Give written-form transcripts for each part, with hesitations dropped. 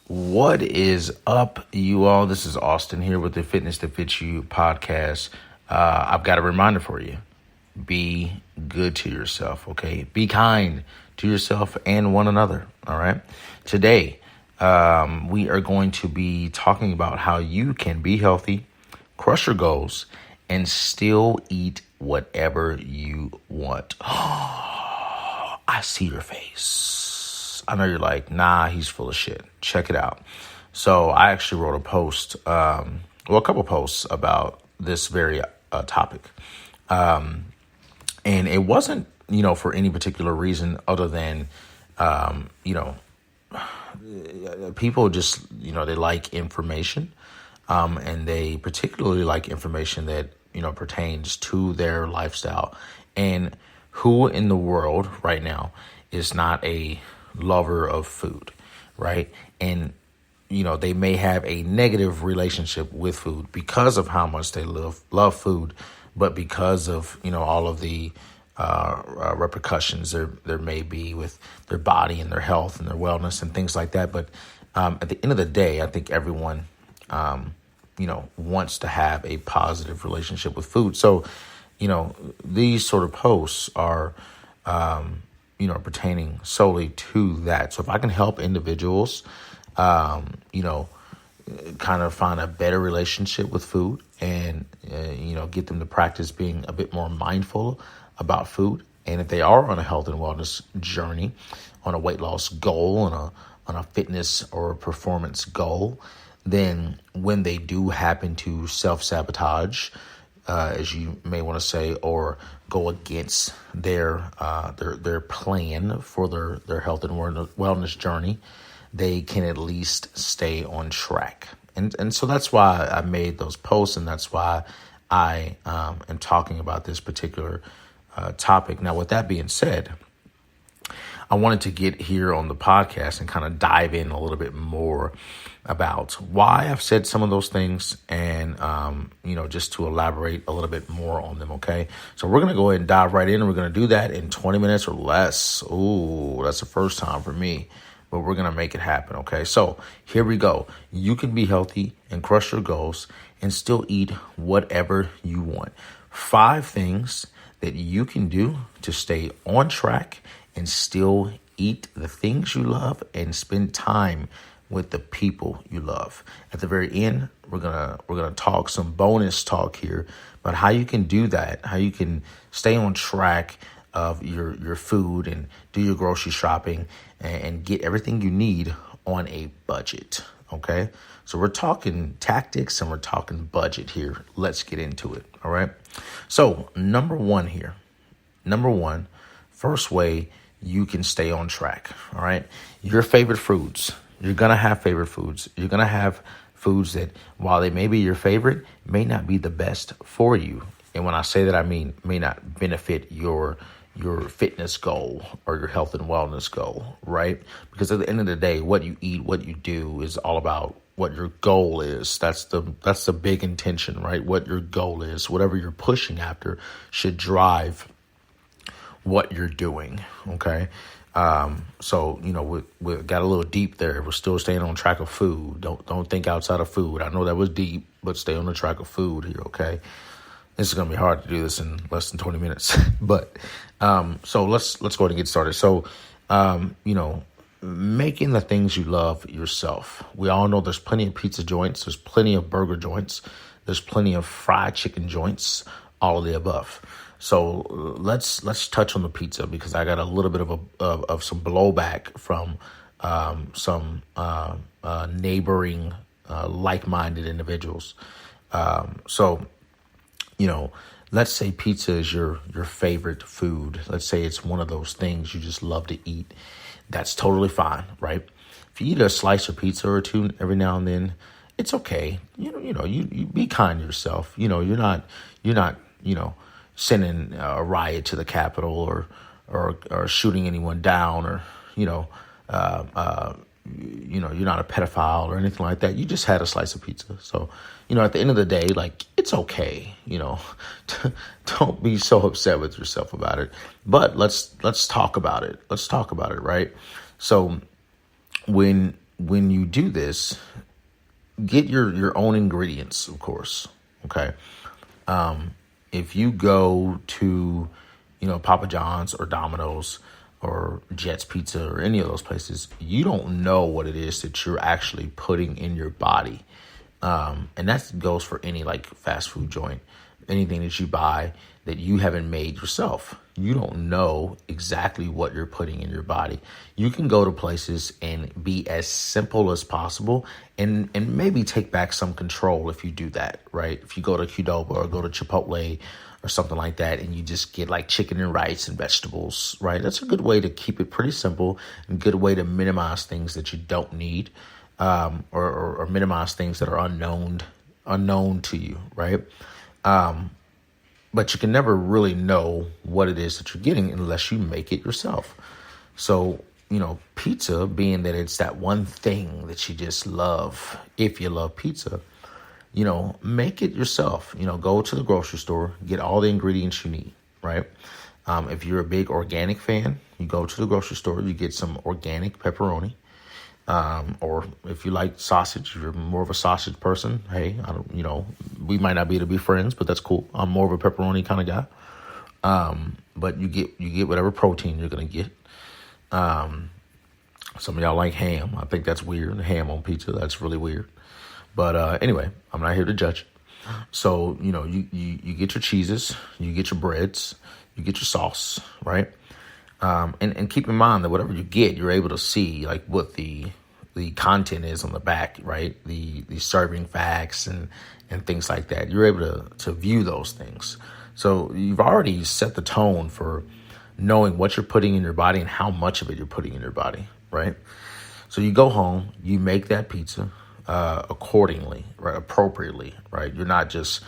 What is up, you all? This is Austin here with the Fitness That Fits You podcast. I've got a reminder for you. Be good to yourself, okay? Be kind to yourself and one another, all right? Today, we are going to be talking about how you can be healthy, crush your goals, and still eat whatever you want. I see your face. I know you're like, nah, he's full of shit. Check it out. So I actually wrote a post, a couple posts about this very topic. And it wasn't, for any particular reason other than, people just, they like information. And they particularly like information that, pertains to their lifestyle. And who in the world right now is not a lover of food, right? And, they may have a negative relationship with food because of how much they love food, but because of, all of the repercussions there may be with their body and their health and their wellness and things like that. But at the end of the day, I think everyone, wants to have a positive relationship with food. So, these sort of posts are, pertaining solely to that. So if I can help individuals, kind of find a better relationship with food and, get them to practice being a bit more mindful about food. And if they are on a health and wellness journey, on a weight loss goal, on a fitness or a performance goal, then when they do happen to self-sabotage, as you may want to say, or go against their plan for their health and wellness journey, they can at least stay on track. And so that's why I made those posts, and that's why I am talking about this particular topic. Now, with that being said, I wanted to get here on the podcast and kind of dive in a little bit more about why I've said some of those things and, just to elaborate a little bit more on them, okay? So we're going to go ahead and dive right in, and we're going to do that in 20 minutes or less. Ooh, that's the first time for me, but we're going to make it happen, okay? So here we go. You can be healthy and crush your goals and still eat whatever you want. 5 things that you can do to stay on track and still eat the things you love and spend time with the people you love. At the very end, we're gonna talk some bonus talk here about how you can do that, how you can stay on track of your food and do your grocery shopping and get everything you need on a budget. Okay, so we're talking tactics and we're talking budget here. Let's get into it. All right. So number one, first way you can stay on track. All right. Your favorite foods. You're going to have favorite foods. You're going to have foods that, while they may be your favorite, may not be the best for you. And when I say that, I mean may not benefit your fitness goal or your health and wellness goal, right? Because at the end of the day, what you eat, what you do is all about what your goal is. That's the big intention, right? What your goal is, whatever you're pushing after should drive what you're doing. Okay. So, we got a little deep there. We're still staying on track of food. Don't think outside of food. I know that was deep, but stay on the track of food here. Okay. This is going to be hard to do this in less than 20 minutes, but, so let's go ahead and get started. So, making the things you love yourself. We all know there's plenty of pizza joints. There's plenty of burger joints. There's plenty of fried chicken joints, all of the above. So let's touch on the pizza, because I got a little bit of some blowback from some neighboring like-minded individuals. So let's say pizza is your favorite food. Let's say it's one of those things you just love to eat. That's totally fine, right? If you eat a slice of pizza or two every now and then, it's okay. You be kind to yourself. You're not sending a riot to the Capitol or shooting anyone down, or you're not a pedophile or anything like that. You just had a slice of pizza. So, at the end of the day, it's okay. Don't be so upset with yourself about it. But let's talk about it. Let's talk about it, right? So when when you do this, get your own ingredients, of course. Okay. If you go to, Papa John's or Domino's or Jet's Pizza or any of those places, you don't know what it is that you're actually putting in your body. And that goes for any like fast food joint, anything that you buy that you haven't made yourself. You don't know exactly what you're putting in your body. You can go to places and be as simple as possible and maybe take back some control if you do that, right? If you go to Qdoba or go to Chipotle or something like that and you just get like chicken and rice and vegetables, right? That's a good way to keep it pretty simple and a good way to minimize things that you don't need, or minimize things that are unknown to you, right? But you can never really know what it is that you're getting unless you make it yourself. So, pizza, being that it's that one thing that you just love, if you love pizza, make it yourself. Go to the grocery store, get all the ingredients you need, right? If you're a big organic fan, you go to the grocery store, you get some organic pepperoni. Or if you like sausage, if you're more of a sausage person, hey, we might not be able to be friends, but that's cool. I'm more of a pepperoni kind of guy. But you get whatever protein you're going to get. Some of y'all like ham. I think that's weird. Ham on pizza, that's really weird. But anyway, I'm not here to judge. So, you get your cheeses, you get your breads, you get your sauce, right? And keep in mind that whatever you get, you're able to see like what the content is on the back, right? The serving facts and things like that. You're able to view those things. So you've already set the tone for knowing what you're putting in your body and how much of it you're putting in your body, right? So you go home, you make that pizza accordingly, right? Appropriately, right? You're not just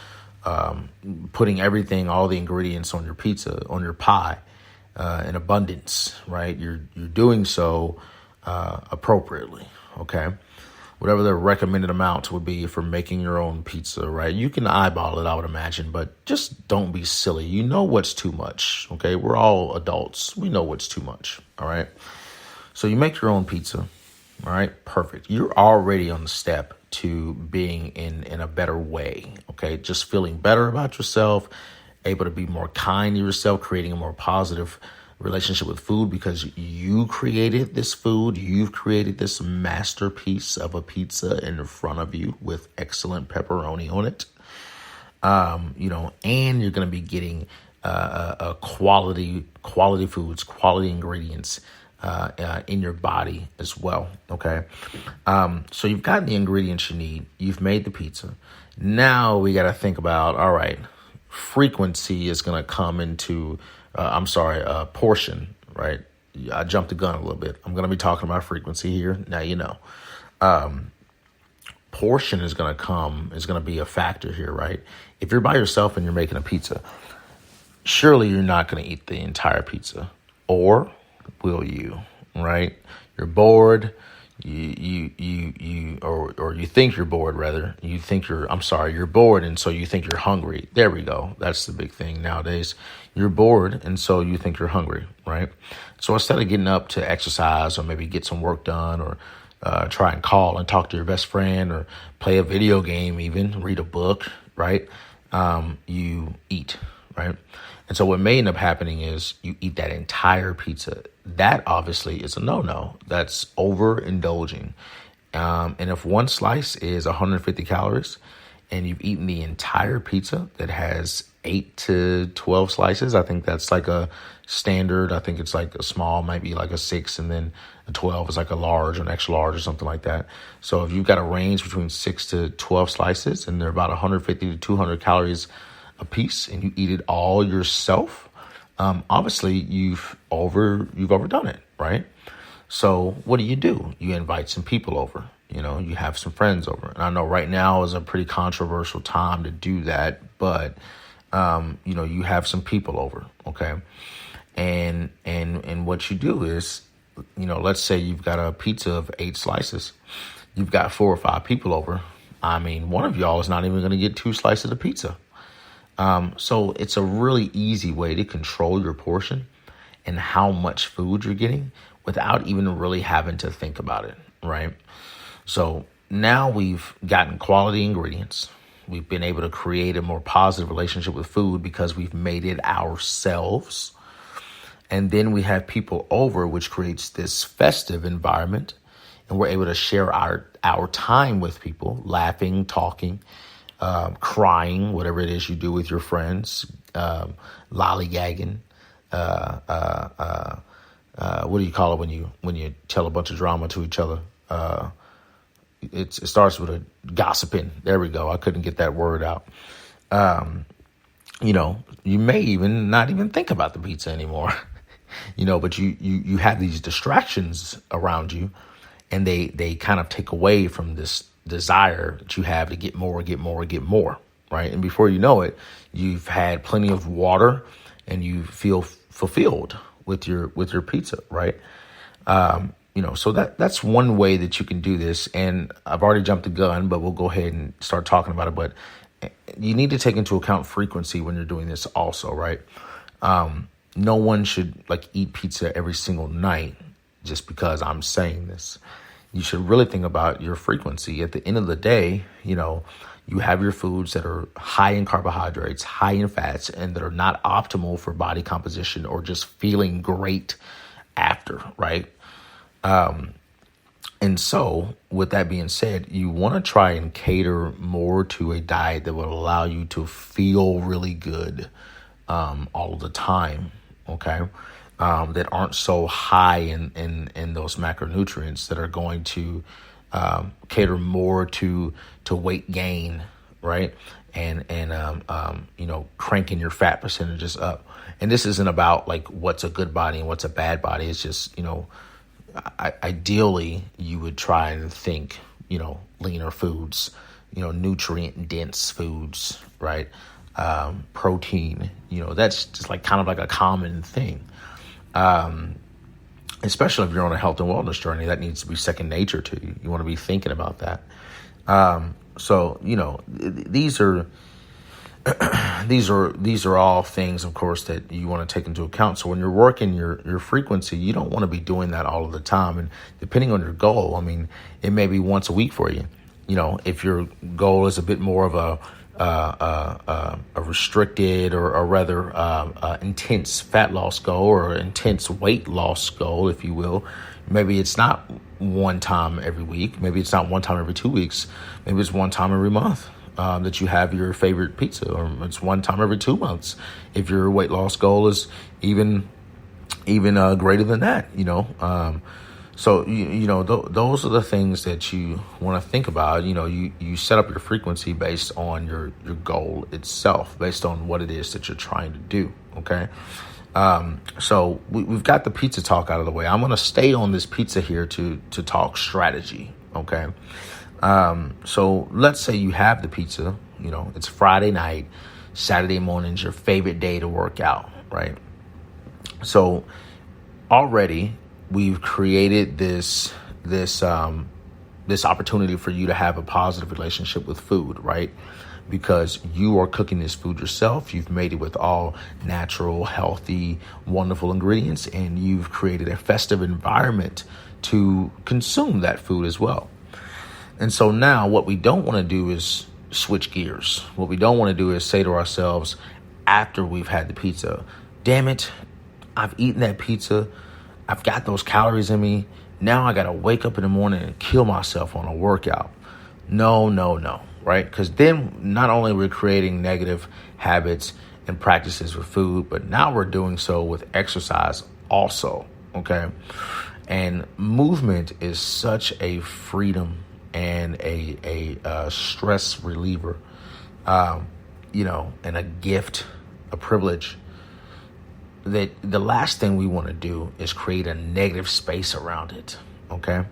putting everything, all the ingredients on your pizza, on your pie, in abundance, right? You're doing so appropriately, okay? Whatever the recommended amount would be for making your own pizza, right? You can eyeball it, I would imagine, but just don't be silly. You know what's too much, okay? We're all adults. We know what's too much, all right? So you make your own pizza, all right? Perfect. You're already on the step to being in a better way, okay? Just feeling better about yourself, able to be more kind to yourself, creating a more positive relationship with food because you created this food. You've created this masterpiece of a pizza in front of you with excellent pepperoni on it. And you're going to be getting a quality foods, quality ingredients in your body as well. Okay. So you've got the ingredients you need. You've made the pizza. Now we got to think about, all right, frequency is going to come into, portion, right? I jumped the gun a little bit. I'm going to be talking about frequency here. Now, portion is going to be a factor here, right? If you're by yourself and you're making a pizza, surely you're not going to eat the entire pizza, or will you, right? You're bored. You think you're bored, rather. You're bored, and so you think you're hungry. There we go. That's the big thing nowadays. You're bored, and so you think you're hungry, right? So instead of getting up to exercise or maybe get some work done or try and call and talk to your best friend or play a video game, even read a book, right? You eat, right? And so what may end up happening is you eat that entire pizza. That obviously is a no-no. That's overindulging. And if one slice is 150 calories and you've eaten the entire pizza that has 8 to 12 slices, I think that's like a standard. I think it's like a small might be like a 6, and then a 12 is like a large or an extra large or something like that. So if you've got a range between 6 to 12 slices and they're about 150 to 200 calories a piece, and you eat it all yourself, obviously you've overdone it, right? So what do? You invite some people over, you have some friends over. And I know right now is a pretty controversial time to do that, but you have some people over, okay? And what you do is, let's say you've got a pizza of 8 slices. You've got 4 or 5 people over. I mean, one of y'all is not even going to get 2 slices of pizza. So it's a really easy way to control your portion and how much food you're getting without even really having to think about it. right? So now we've gotten quality ingredients. We've been able to create a more positive relationship with food because we've made it ourselves. And then we have people over, which creates this festive environment. And we're able to share our time with people, laughing, talking, crying, whatever it is you do with your friends, lollygagging. What do you call it when you tell a bunch of drama to each other? It starts with a gossiping. There we go. I couldn't get that word out. You may even not even think about the pizza anymore, but you have these distractions around you, and they kind of take away from this desire that you have to get more, right? And before you know it, you've had plenty of water and you feel fulfilled with your pizza, right? So that's one way that you can do this. And I've already jumped the gun, but we'll go ahead and start talking about it. But you need to take into account frequency when you're doing this also, right? No one should eat pizza every single night just because I'm saying this. You should really think about your frequency. At the end of the day, you have your foods that are high in carbohydrates, high in fats, and that are not optimal for body composition or just feeling great after, right? And so with that being said, you want to try and cater more to a diet that will allow you to feel really good all the time, okay? That aren't so high in those macronutrients that are going to cater more to weight gain, right? And cranking your fat percentages up. And this isn't about what's a good body and what's a bad body. It's just, ideally you would try and think, leaner foods, nutrient dense foods, right? Protein, that's just kind of a common thing. Especially if you're on a health and wellness journey, that needs to be second nature to you. You want to be thinking about that. So these are all things, of course, that you want to take into account. So when you're working your frequency, you don't want to be doing that all of the time. And depending on your goal, it may be once a week for you. If your goal is a bit more of a restricted or rather intense fat loss goal or intense weight loss goal, if you will, maybe it's not one time every week. Maybe it's not one time every 2 weeks. Maybe it's one time every month that you have your favorite pizza, or it's one time every 2 months. If your weight loss goal is even greater than that, So, those are the things that you want to think about. You set up your frequency based on your goal itself, based on what it is that you're trying to do. Okay. So we've got the pizza talk out of the way. I'm going to stay on this pizza here to talk strategy. Okay. So let's say you have the pizza, it's Friday night, Saturday morning's your favorite day to work out, right? So already we've created this opportunity for you to have a positive relationship with food, right? Because you are cooking this food yourself. You've made it with all natural, healthy, wonderful ingredients, and you've created a festive environment to consume that food as well. And so now what we don't want to do is switch gears. What we don't want to do is say to ourselves after we've had the pizza, damn it, I've eaten that pizza. I've got those calories in me. Now I got to wake up in the morning and kill myself on a workout. No, right? Because then not only we're creating negative habits and practices with food, but now we're doing so with exercise also, okay? And movement is such a freedom and a stress reliever, and a gift, a privilege, that the last thing we want to do is create a negative space around it, okay?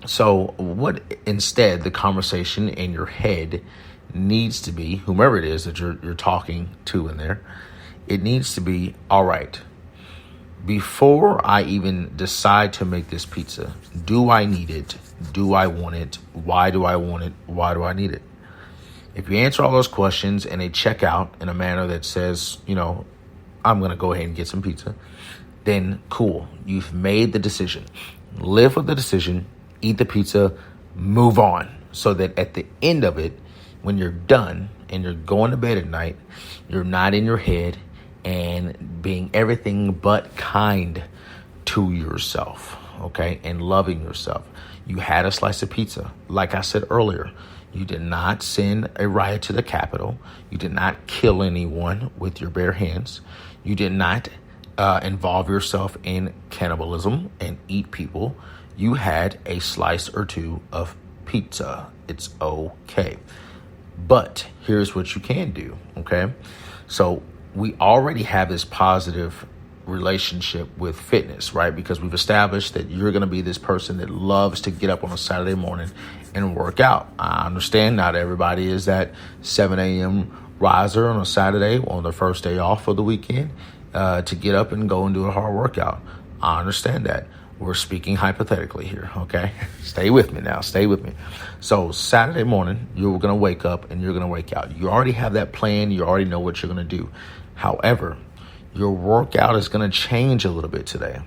So what instead the conversation in your head needs to be, whomever it is that you're talking to in there, it needs to be, all right, before I even decide to make this pizza, do I need it? Do I want it? Why do I want it? Why do I need it? If you answer all those questions and they check out in a manner that says, I'm going to go ahead and get some pizza, then cool. You've made the decision. live with the decision, eat the pizza, move on, so that at the end of it, when you're done and you're going to bed at night, you're not in your head and being everything but kind to yourself, okay, and loving yourself. You had a slice of pizza. Like I said earlier, you did not send a riot to the Capitol. You did not kill anyone with your bare hands. You did not involve yourself in cannibalism and eat people. You had a slice or two of pizza. It's okay. But here's what you can do, okay? So we already have this positive relationship with fitness, right? Because we've established that you're going to be this person that loves to get up on a Saturday morning and work out. I understand not everybody is that 7 a.m. riser on a Saturday on their first day off of the weekend to get up and go and do a hard workout. I understand that. We're speaking hypothetically here, okay? Stay with me now. Stay with me. So Saturday morning, you're going to wake up and you're going to work out. You already have that plan. You already know what you're going to do. However, your workout is going to change a little bit today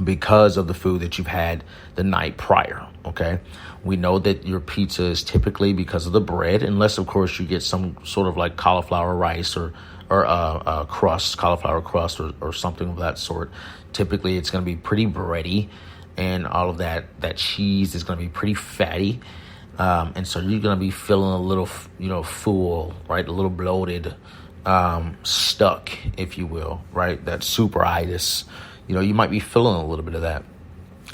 because of the food that you've had the night prior, okay? We know that your pizza is typically because of the bread, unless, of course, you get some sort of like cauliflower rice or crust, cauliflower crust or something of that sort. Typically, it's going to be pretty bready, and all of that cheese is going to be pretty fatty. And so you're going to be feeling a little, full, right? A little bloated, stuck, if you will, right? That superitis, you might be feeling a little bit of that.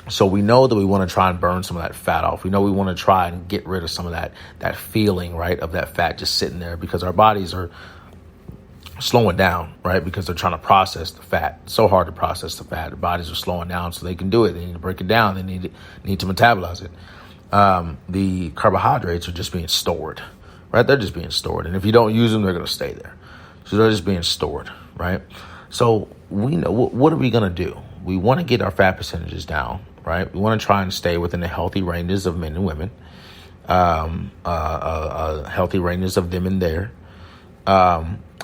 So we know that we want to try and burn some of that fat off. We know we want to try and get rid of some of that feeling, right, of that fat just sitting there, because our bodies are slowing down, right? Because they're trying to process the fat. It's so hard to process the fat. The bodies are slowing down so they can do it. They need to break it down. They need to metabolize it. The carbohydrates are just being stored, right? They're just being stored. And if you don't use them, they're going to stay there. So they're just being stored, right? So we know, what are we going to do? We want to get our fat percentages down, right? We want to try and stay within the healthy ranges of men and women, healthy ranges of them and there.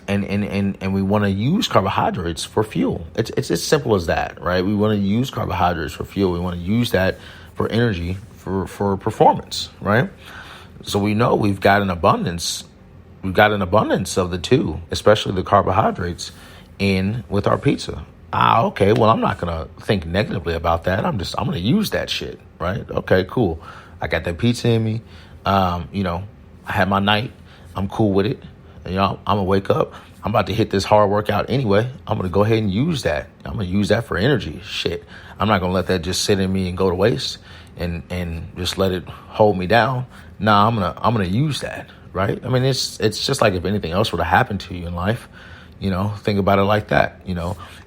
And we want to use carbohydrates for fuel. It's as simple as that, right? We want to use carbohydrates for fuel. We want to use that for energy, for performance, right? So we know we've got an abundance. We've got an abundance of the two, especially the carbohydrates, in with our pizza. Okay, well, I'm not going to think negatively about that. I'm going to use that shit, right? Okay, cool. I got that pizza in me. I had my night. I'm cool with it. I'm going to wake up. I'm about to hit this hard workout anyway. I'm going to go ahead and use that. I'm going to use that for energy. Shit. I'm not going to let that just sit in me and go to waste and just let it hold me down. Nah, I'm going to use that, right? I mean, it's just like if anything else were to happen to you in life, think about it like that.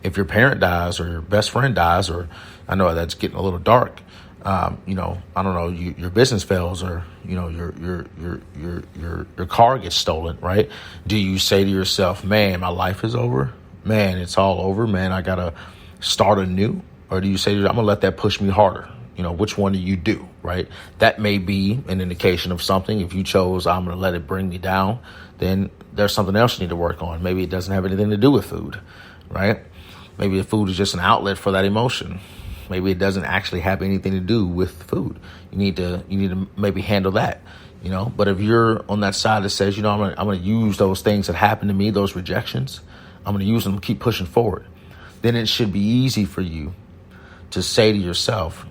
If your parent dies or your best friend dies, or I know that's getting a little dark, I don't know, your business fails, or, your car gets stolen, right? Do you say to yourself, man, my life is over, man, it's all over, man, I got to start anew? Or do you say, I'm going to let that push me harder? Which one do you do, right? That may be an indication of something. If you chose, I'm going to let it bring me down, then there's something else you need to work on. Maybe it doesn't have anything to do with food, right? Maybe the food is just an outlet for that emotion. Maybe it doesn't actually have anything to do with food. You need to maybe handle that, But if you're on that side that says, I'm going to use those things that happened to me, those rejections, I'm going to use them to keep pushing forward. Then it should be easy for you to say to yourself,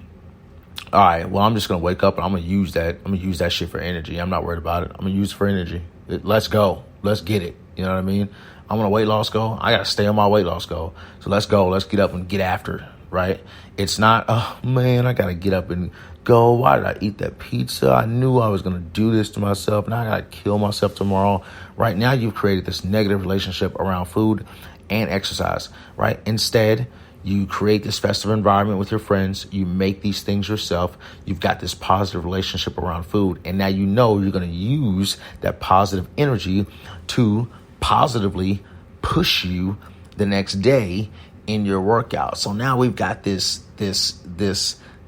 all right, well, I'm just going to wake up and I'm going to use that. I'm going to use that shit for energy. I'm not worried about it. I'm going to use it for energy. Let's go. Let's get it. You know what I mean? I'm on a weight loss goal. I got to stay on my weight loss goal. So let's go. Let's get up and get after it, right? It's not, oh, man, I got to get up and go. Why did I eat that pizza? I knew I was going to do this to myself. Now I got to kill myself tomorrow. Right now, you've created this negative relationship around food and exercise, right? Instead, you create this festive environment with your friends. You make these things yourself. You've got this positive relationship around food. And now you're going to use that positive energy to positively push you the next day in your workout. So now we've got this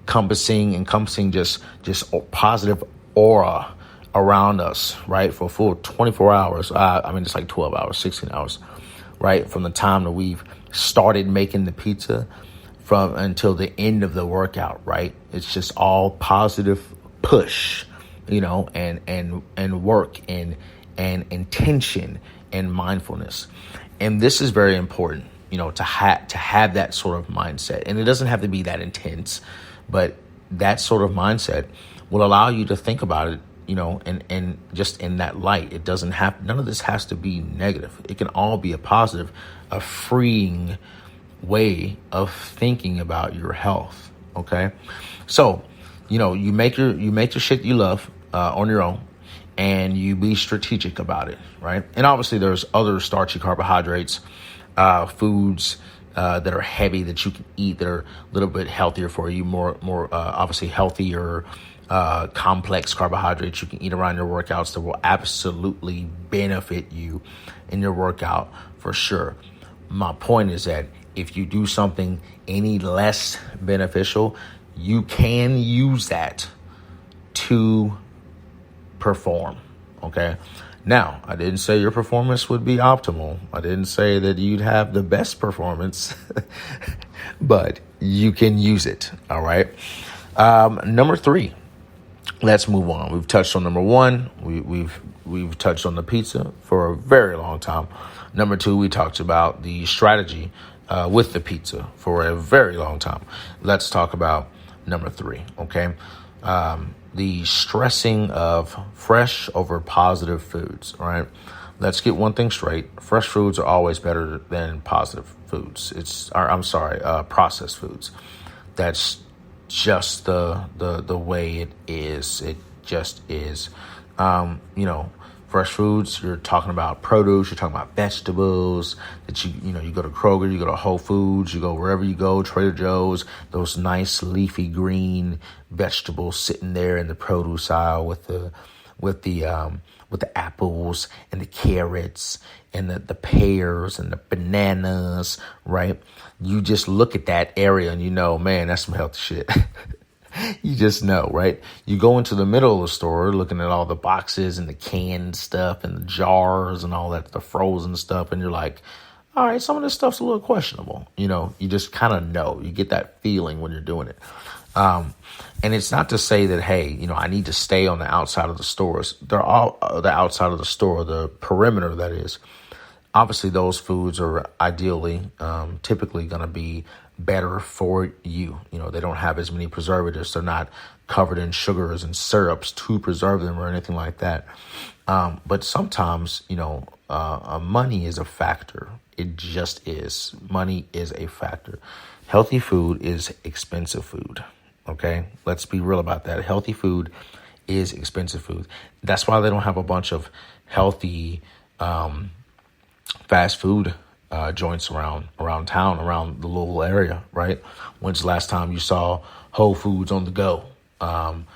encompassing just positive aura around us, right? For a full 24 hours. It's like 12 hours, 16 hours, right? From the time that we've started making the pizza, from until the end of the workout, right? It's just all positive push, and work and intention and mindfulness. And this is very important, to have that sort of mindset. And it doesn't have to be that intense, but that sort of mindset will allow you to think about it, and just in that light. It doesn't have, none of this has to be negative. It can all be a positive, a freeing way of thinking about your health. Okay. So, you make your shit you love, on your own, and you be strategic about it. Right. And obviously there's other starchy carbohydrates, foods, that are heavy that you can eat that are a little bit healthier for you, more obviously healthier, complex carbohydrates you can eat around your workouts that will absolutely benefit you in your workout for sure. My point is that if you do something any less beneficial, you can use that to perform. Okay. Now, I didn't say your performance would be optimal. I didn't say that you'd have the best performance, but you can use it. All right. Number 3, let's move on. We've touched on number 1. We've touched on the pizza for a very long time. Number 2, we talked about the strategy with the pizza for a very long time. Let's talk about number 3. Okay. The stressing of fresh over positive foods, right? Let's get one thing straight. Fresh foods are always better than positive foods. Processed foods. That's just the way it is. It just is. Fresh foods, you're talking about produce, you're talking about vegetables that you go to Kroger, you go to Whole Foods, you go wherever you go, Trader Joe's, those nice leafy green vegetables sitting there in the produce aisle with the apples and the carrots and the pears and the bananas, right? You just look at that area and man, that's some healthy shit. You just know, right? You go into the middle of the store looking at all the boxes and the canned stuff and the jars and all that, the frozen stuff. And you're like, all right, some of this stuff's a little questionable. You just kind of know. You get that feeling when you're doing it. And it's not to say that, hey, I need to stay on the outside of the stores. They're all the outside of the store, the perimeter, that is. Obviously, those foods are ideally, typically going to be better for you. They don't have as many preservatives. They're not covered in sugars and syrups to preserve them or anything like that. But sometimes, money is a factor. It just is. Money is a factor. Healthy food is expensive food. Okay, let's be real about that. Healthy food is expensive food. That's why they don't have a bunch of healthy fast food joints around town, around the Louisville area, right? When's the last time you saw Whole Foods on the go? To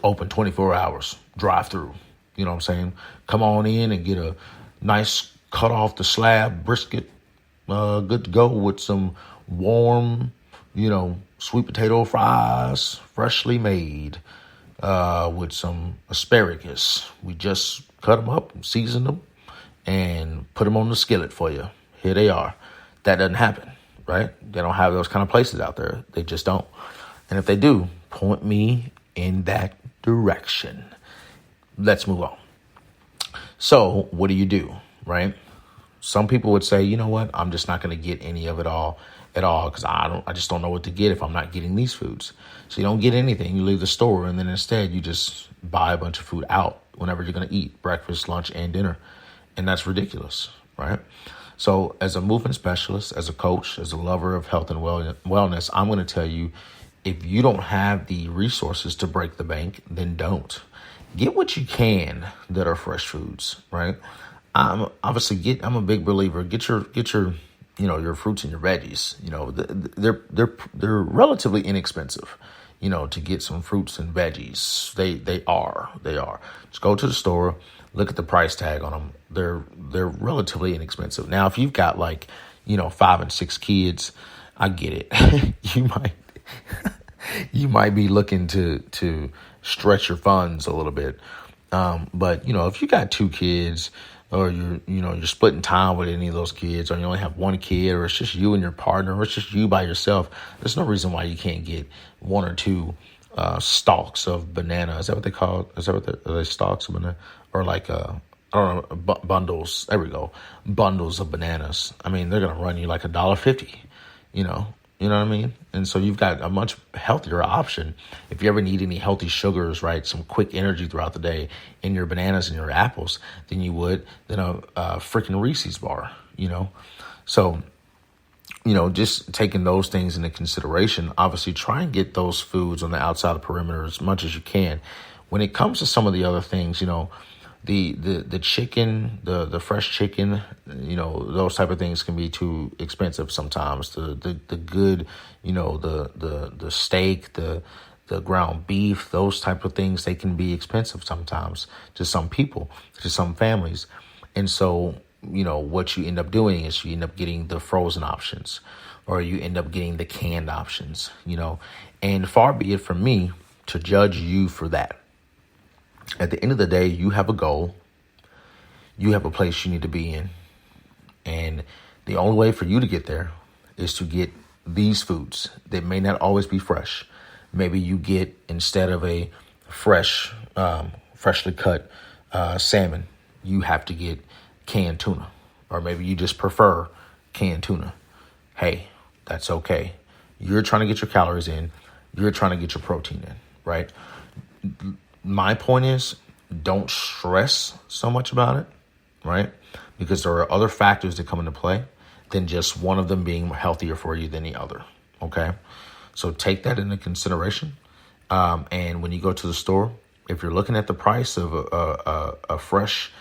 open 24 hours, drive through. You know what I'm saying? Come on in and get a nice cut off the slab brisket, good to go with some warm, sweet potato fries, freshly made, with some asparagus. We just cut them up, season them, and put them on the skillet for you. Here they are. That doesn't happen, right? They don't have those kind of places out there. They just don't. And if they do, point me in that direction. Let's move on. So what do, right? Some people would say, you know what? I'm just not going to get any of it all at all because I just don't know what to get if I'm not getting these foods. So you don't get anything. You leave the store and then instead you just buy a bunch of food out whenever you're going to eat breakfast, lunch, and dinner. And that's ridiculous, right? So as a movement specialist, as a coach, as a lover of health and wellness, I'm going to tell you, if you don't have the resources to break the bank, then don't. Get what you can that are fresh foods, right? I'm a big believer. Get your your fruits and your veggies. They're relatively inexpensive, to get some fruits and veggies. They are. Just go to the store, look at the price tag on them. They're relatively inexpensive. Now, if you've got 5 and 6 kids, I get it. you might be looking to stretch your funds a little bit. But if you got 2 kids, or you're splitting time with any of those kids, or you only have one kid, or it's just you and your partner, or it's just you by yourself, there's no reason why you can't get one or two stalks of banana. Is that what they call it? Is that what are they stalks of banana? Or like I don't know, bundles. There we go. Bundles of bananas. I mean, they're gonna run you like $1.50. You know, you know what I mean? And so you've got a much healthier option. If you ever need any healthy sugars, right, some quick energy throughout the day in your bananas and your apples, than you would than a freaking Reese's bar, you know? So, just taking those things into consideration, obviously try and get those foods on the outside of the perimeter as much as you can. When it comes to some of the other things, the chicken, the fresh chicken, those type of things can be too expensive sometimes. The good, the steak, the ground beef, those type of things, they can be expensive sometimes to some people, to some families. And so, what you end up doing is you end up getting the frozen options, or you end up getting the canned options, and far be it from me to judge you for that. At the end of the day, you have a goal. You have a place you need to be in. And the only way for you to get there is to get these foods that may not always be fresh. Maybe you get, instead of a freshly cut salmon, you have to get canned tuna. Or maybe you just prefer canned tuna. Hey, that's okay. You're trying to get your calories in. You're trying to get your protein in, right? My point is, don't stress so much about it, right? Because there are other factors that come into play than just one of them being healthier for you than the other, okay? So take that into consideration. And when you go to the store, if you're looking at the price of a fresh,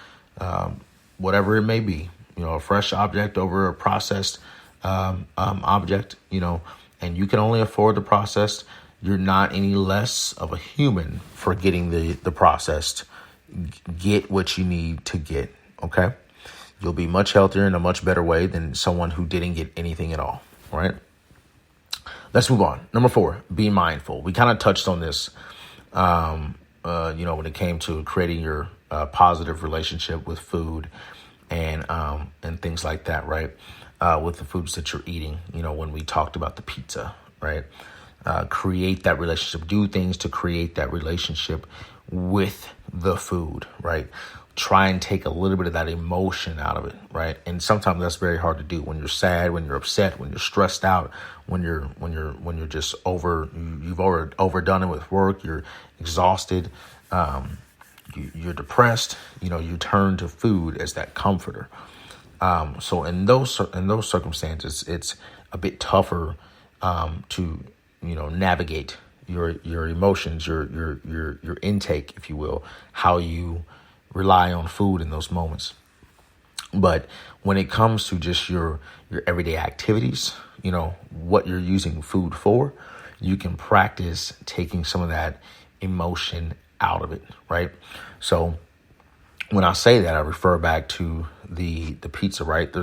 whatever it may be, a fresh object over a processed object, and you can only afford the processed, you're not any less of a human for getting the processed. Get what you need to get, okay? You'll be much healthier in a much better way than someone who didn't get anything at all, all right? Let's move on. Number 4, be mindful. We kind of touched on this, when it came to creating your positive relationship with food and things like that, right? With the foods that you're eating, when we talked about the pizza, right? Create that relationship, do things to create that relationship with the food, right? Try and take a little bit of that emotion out of it, right? And sometimes that's very hard to do when you're sad, when you're upset, when you're stressed out, when you're just you've overdone it with work, you're exhausted, you're depressed, you turn to food as that comforter. So in those circumstances, it's a bit tougher to navigate your emotions, your intake, if you will, how you rely on food in those moments. But when it comes to just your everyday activities, what you're using food for, you can practice taking some of that emotion out of it, right? So when I say that, I refer back to the pizza, right?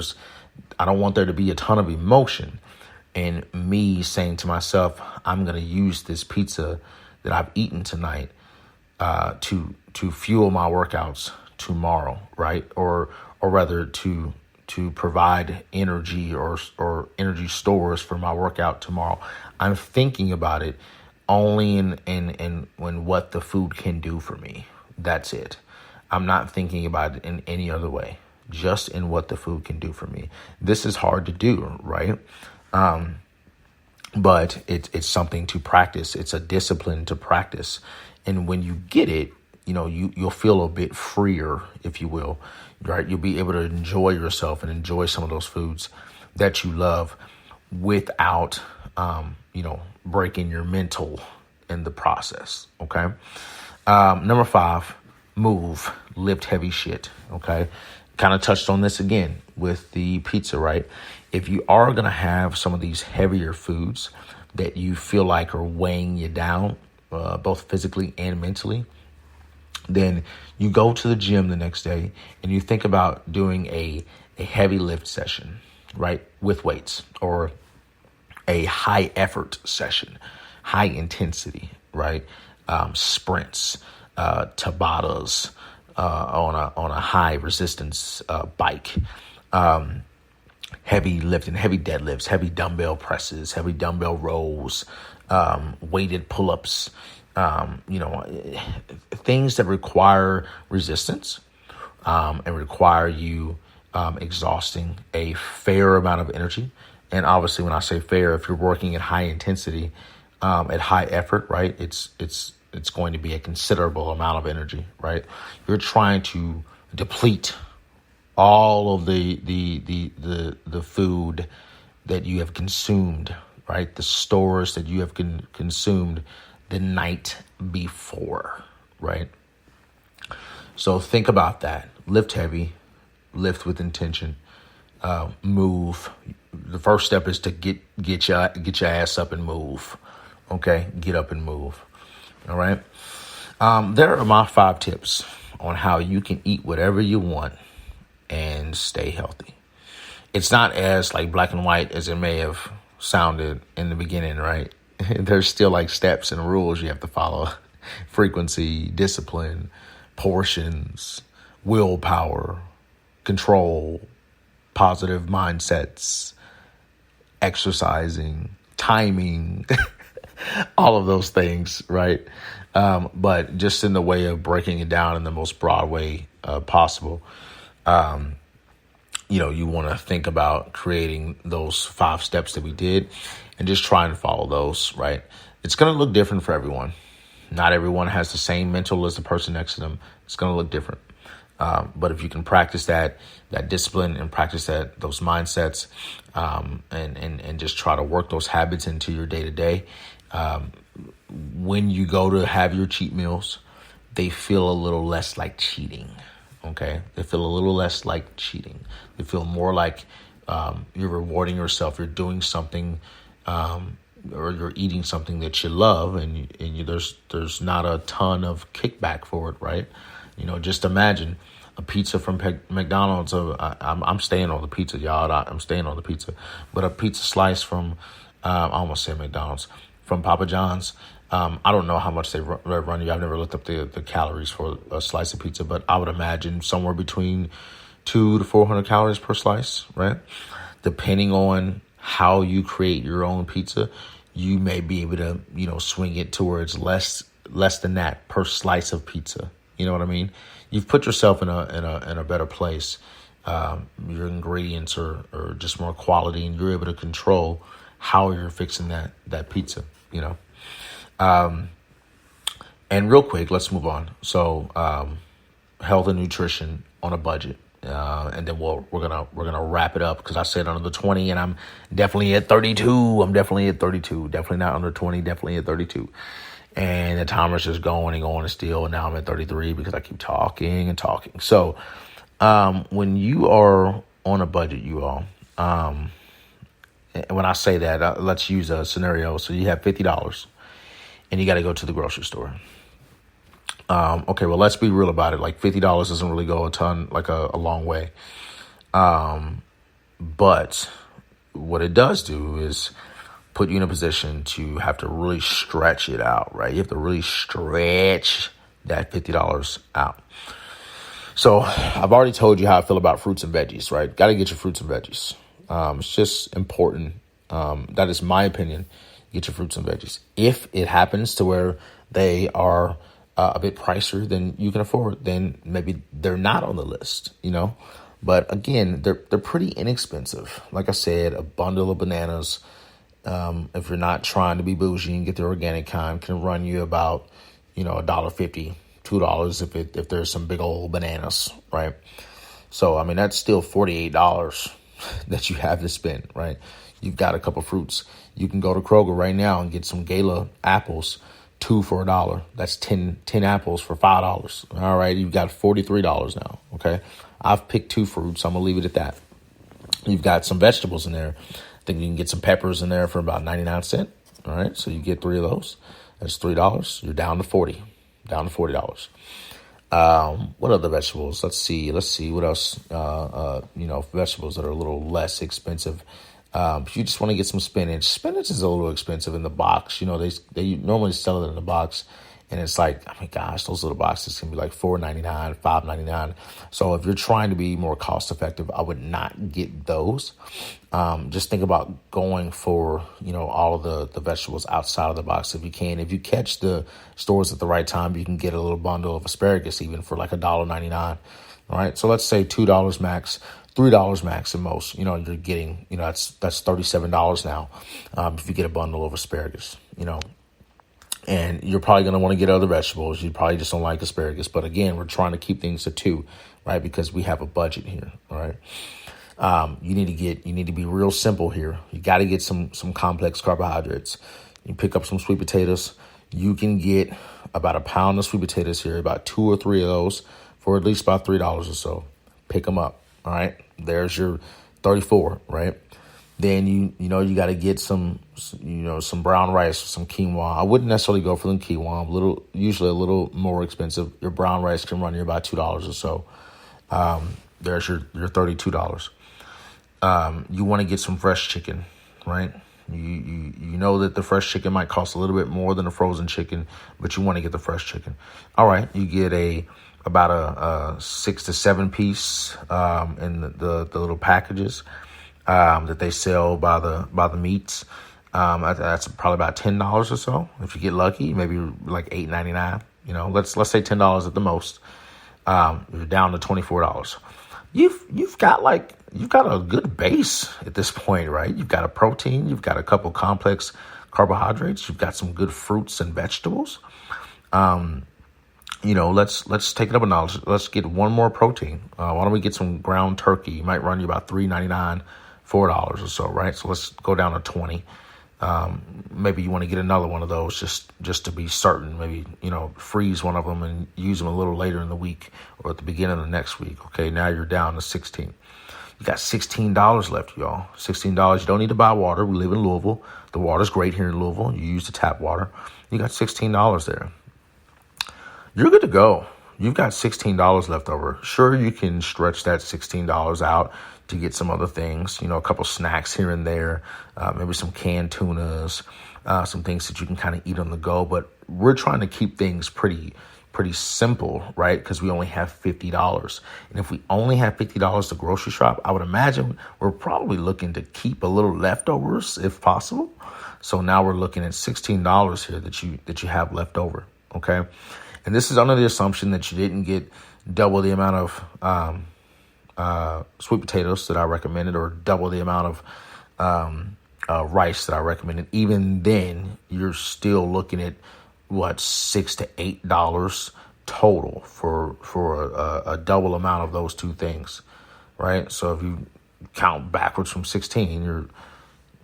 I don't want there to be a ton of emotion and me saying to myself, I'm going to use this pizza that I've eaten tonight to fuel my workouts tomorrow, right? Or rather to provide energy or energy stores for my workout tomorrow. I'm thinking about it only in when what the food can do for me. That's it. I'm not thinking about it in any other way, just in what the food can do for me. This is hard to do, right? But it's something to practice. It's a discipline to practice. And when you get it, you'll feel a bit freer, if you will, right? You'll be able to enjoy yourself and enjoy some of those foods that you love without, breaking your mental in the process. Okay. Number 5, move, lift heavy shit. Okay. Kind of touched on this again with the pizza, right? If you are going to have some of these heavier foods that you feel like are weighing you down, both physically and mentally, then you go to the gym the next day and you think about doing a heavy lift session, right? With weights, or a high effort session, high intensity, right? Sprints, Tabatas, on a high resistance bike. Heavy lifting, heavy deadlifts, heavy dumbbell presses, heavy dumbbell rows, weighted pull-ups, things that require resistance and require you exhausting a fair amount of energy. And obviously, when I say fair, if you're working at high intensity, at high effort, right, it's going to be a considerable amount of energy, right? You're trying to deplete all of the food that you have consumed, right? The stores that you have consumed the night before, right? So think about that. Lift heavy, lift with intention, move. The first step is to get your ass up and move. Okay, get up and move. All right. There are my 5 tips on how you can eat whatever you want and stay healthy. It's not as like black and white as it may have sounded in the beginning, right? There's still like steps and rules you have to follow. Frequency, discipline, portions, willpower, control, positive mindsets, exercising, timing, all of those things, right? But just in the way of breaking it down in the most broad way possible. You want to think about creating those 5 steps that we did and just try and follow those, right? It's going to look different for everyone. Not everyone has the same mental as the person next to them. It's going to look different. But if you can practice that discipline and practice those mindsets, and just try to work those habits into your day to day, when you go to have your cheat meals, they feel a little less like cheating. Okay, they feel a little less like cheating. They feel more like you're rewarding yourself. You're doing something, or you're eating something that you love, and there's not a ton of kickback for it, right? Just imagine a pizza from McDonald's. I'm staying on the pizza, y'all. I'm staying on the pizza, but a pizza slice from I almost said McDonald's, from Papa John's. I don't know how much they run you. I've never looked up the calories for a slice of pizza, but I would imagine somewhere between 200 to 400 calories per slice, right? Depending on how you create your own pizza, you may be able to, swing it towards less than that per slice of pizza. You know what I mean? You've put yourself in a better place. Your ingredients are just more quality, and you're able to control how you're fixing that pizza, And real quick, let's move on. So, health and nutrition on a budget, and then we're gonna wrap it up, because I said under 20, and I'm definitely at 32. I'm definitely at 32. Definitely not under 20. Definitely at 32. And the timer's just going and going and still. And now I'm at 33 because I keep talking and talking. So, when you are on a budget, you all, and when I say that, let's use a scenario. So you have $50. And you got to go to the grocery store. Okay, well, let's be real about it. Like $50 doesn't really go a long way. But what it does do is put you in a position to have to really stretch it out, right? You have to really stretch that $50 out. So I've already told you how I feel about fruits and veggies, right? Got to get your fruits and veggies. It's just important. That is my opinion. Get your fruits and veggies. If it happens to where they are a bit pricier than you can afford, then maybe they're not on the list, But again, they're pretty inexpensive. Like I said, a bundle of bananas, if you're not trying to be bougie and get the organic kind, can run you about, $1.50, $2 if there's some big old bananas, right? So, that's still $48 that you have to spend, right? You've got a couple fruits. You can go to Kroger right now and get some Gala apples, 2 for $1. That's 10 apples for $5. All right, you've got $43 now, okay? I've picked 2 fruits. I'm going to leave it at that. You've got some vegetables in there. I think you can get some peppers in there for about 99 cents. All right, so you get 3 of those. That's $3. You're down to $40. Down to $40. What other vegetables? Let's see what else. Vegetables that are a little less expensive. If you just want to get some spinach. Spinach is a little expensive in the box. They normally sell it in the box, And it's like, I mean, gosh, those little boxes can be like $4.99, $5.99. So if you're trying to be more cost effective, I would not get those. Just think about going for, all of the vegetables outside of the box if you can. If you catch the stores at the right time, you can get a little bundle of asparagus even for like $1.99. All right. So let's say $2 max, $3 max at most. You're getting, that's $37 now if you get a bundle of asparagus, And you're probably going to want to get other vegetables. You probably just don't like asparagus. But again, we're trying to keep things to 2, right? Because we have a budget here, all right? You need to be real simple here. You got to get some complex carbohydrates. You pick up some sweet potatoes. You can get about a pound of sweet potatoes here, about 2 or 3 of those for at least about $3 or so. Pick them up, all right? There's your 34, right? Then you got to get some brown rice, some quinoa. I wouldn't necessarily go for the quinoa. Usually a little more expensive. Your brown rice can run you about $2 or so. There's your $32. You want to get some fresh chicken, right? You know that the fresh chicken might cost a little bit more than a frozen chicken, but you want to get the fresh chicken. All right, you get about a 6 to 7 piece in the little packages that they sell by the meats. That's probably about $10 or so. If you get lucky, maybe like $8.99. Let's say $10 at the most. You're down to $24. You've got a good base at this point, right? You've got a protein, you've got a couple complex carbohydrates, you've got some good fruits and vegetables. Let's take it up a notch. Let's get one more protein. Why don't we get some ground turkey? You might run you about $3.99, $4 or so, right? So let's go down to 20. Maybe you want to get another one of those just to be certain. Maybe, freeze one of them and use them a little later in the week or at the beginning of the next week. Okay, now you're down to 16. You got $16 left, y'all. $16. You don't need to buy water. We live in Louisville. The water's great here in Louisville. You use the tap water. You got $16 there. You're good to go. You've got $16 left over. Sure, you can stretch that $16 out to get some other things, a couple snacks here and there, maybe some canned tunas, some things that you can kind of eat on the go. But we're trying to keep things pretty simple, right? Because we only have $50. And if we only have $50 to grocery shop, I would imagine we're probably looking to keep a little leftovers if possible. So now we're looking at $16 here that you have left over, okay? And this is under the assumption that you didn't get double the amount of sweet potatoes that I recommended or double the amount of rice that I recommended. Even then, you're still looking at $6 to $8 total for a double amount of those two things, right? So if you count backwards from 16, you're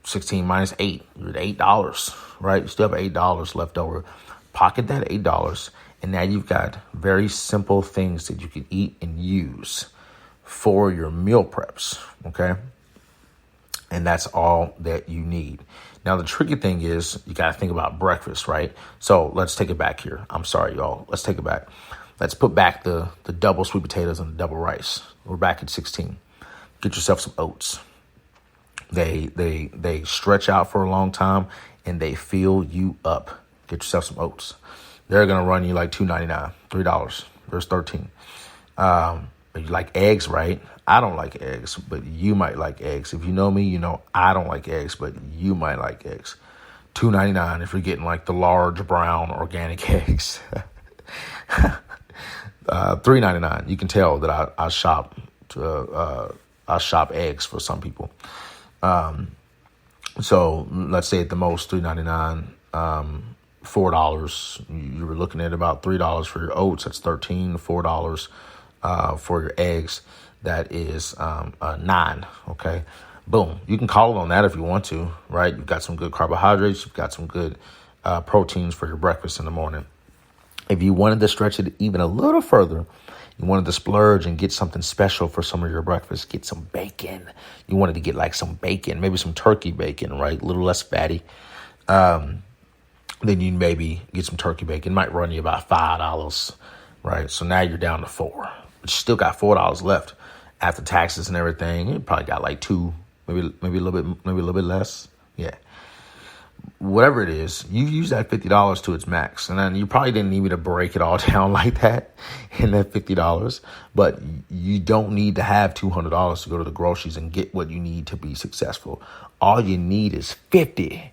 16 minus 8, you're at $8, right? You still have $8 left over. Pocket that $8, and now you've got very simple things that you can eat and use for your meal preps, okay? And that's all that you need. Now, the tricky thing is you got to think about breakfast, right? So let's take it back here. I'm sorry, y'all. Let's take it back. Let's put back the double sweet potatoes and the double rice. We're back at 16. Get yourself some oats. They stretch out for a long time and they fill you up. Get yourself some oats. They're going to run you like $2.99, $3. There's 13. You like eggs, right? I don't like eggs, but you might like eggs. If you know me, you know I don't like eggs, but you might like eggs. $2.99 if you're getting like the large brown organic eggs. $3.99. You can tell that I shop eggs for some people. So let's say at the most $3.99. $4. You were looking at about $3 for your oats. That's $13. $4 for your eggs. That is $9. Okay, boom. You can call it on that if you want to, right? You've got some good carbohydrates. You've got some good proteins for your breakfast in the morning. If you wanted to stretch it even a little further, you wanted to splurge and get something special for some of your breakfast, get some bacon. You wanted to get like some bacon, maybe some turkey bacon, right? A little less fatty. Then you maybe get some turkey bacon. It might run you about $5, right? So now you're down to $4. But you still got $4 left after taxes and everything. You probably got like $2, maybe a little bit less. Yeah. whatever it is, you use that $50 to its max. And then you probably didn't need me to break it all down like that in that $50, but you don't need to have $200 to go to the groceries and get what you need to be successful. All you need is 50.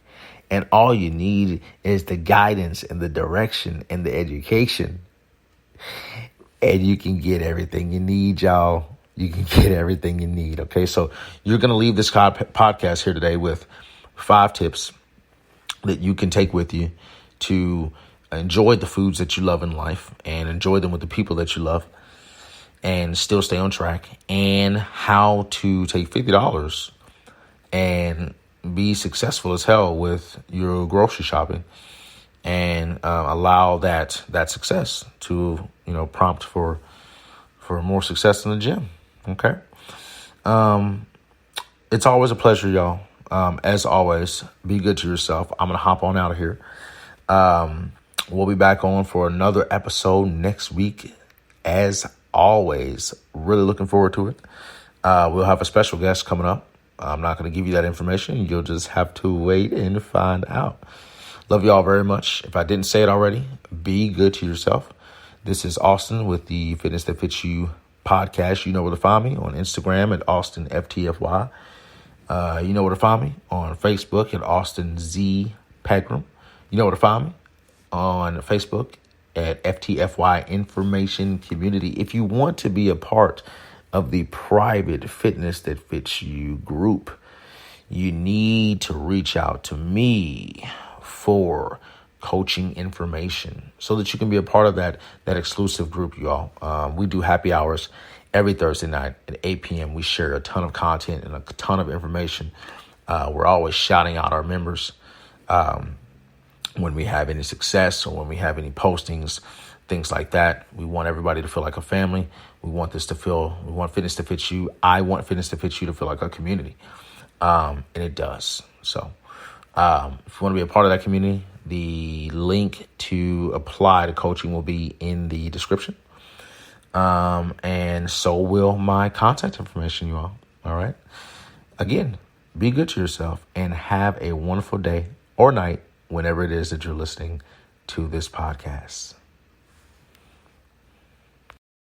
And all you need is the guidance and the direction and the education. And you can get everything you need, y'all. You can get everything you need. Okay, so you're going to leave this podcast here today with 5 tips that you can take with you to enjoy the foods that you love in life and enjoy them with the people that you love and still stay on track, and how to take $50 and be successful as hell with your grocery shopping and allow that success to, prompt for more success in the gym. Okay. It's always a pleasure, y'all. As always, be good to yourself. I'm going to hop on out of here. We'll be back on for another episode next week. As always, really looking forward to it. We'll have a special guest coming up. I'm not going to give you that information. You'll just have to wait and find out. Love you all very much. If I didn't say it already, be good to yourself. This is Austin with the Fitness That Fits You podcast. You know where to find me on Instagram at austinftfy. You know where to find me on Facebook at austinppegram. You know where to find me on Facebook at FTFY Information Community. If you want to be a part of the private Fitness That Fits You group, you need to reach out to me for coaching information so that you can be a part of that exclusive group, y'all. We do happy hours every Thursday night at 8 p.m. We share a ton of content and a ton of information. We're always shouting out our members when we have any success or when we have any postings, things like that. We want everybody to feel like a family. We want Fitness to Fit You. I want Fitness to Fit You to feel like a community. And it does. So if you want to be a part of that community, the link to apply to coaching will be in the description. And so will my contact information, you all. All right. Again, be good to yourself and have a wonderful day or night whenever it is that you're listening to this podcast.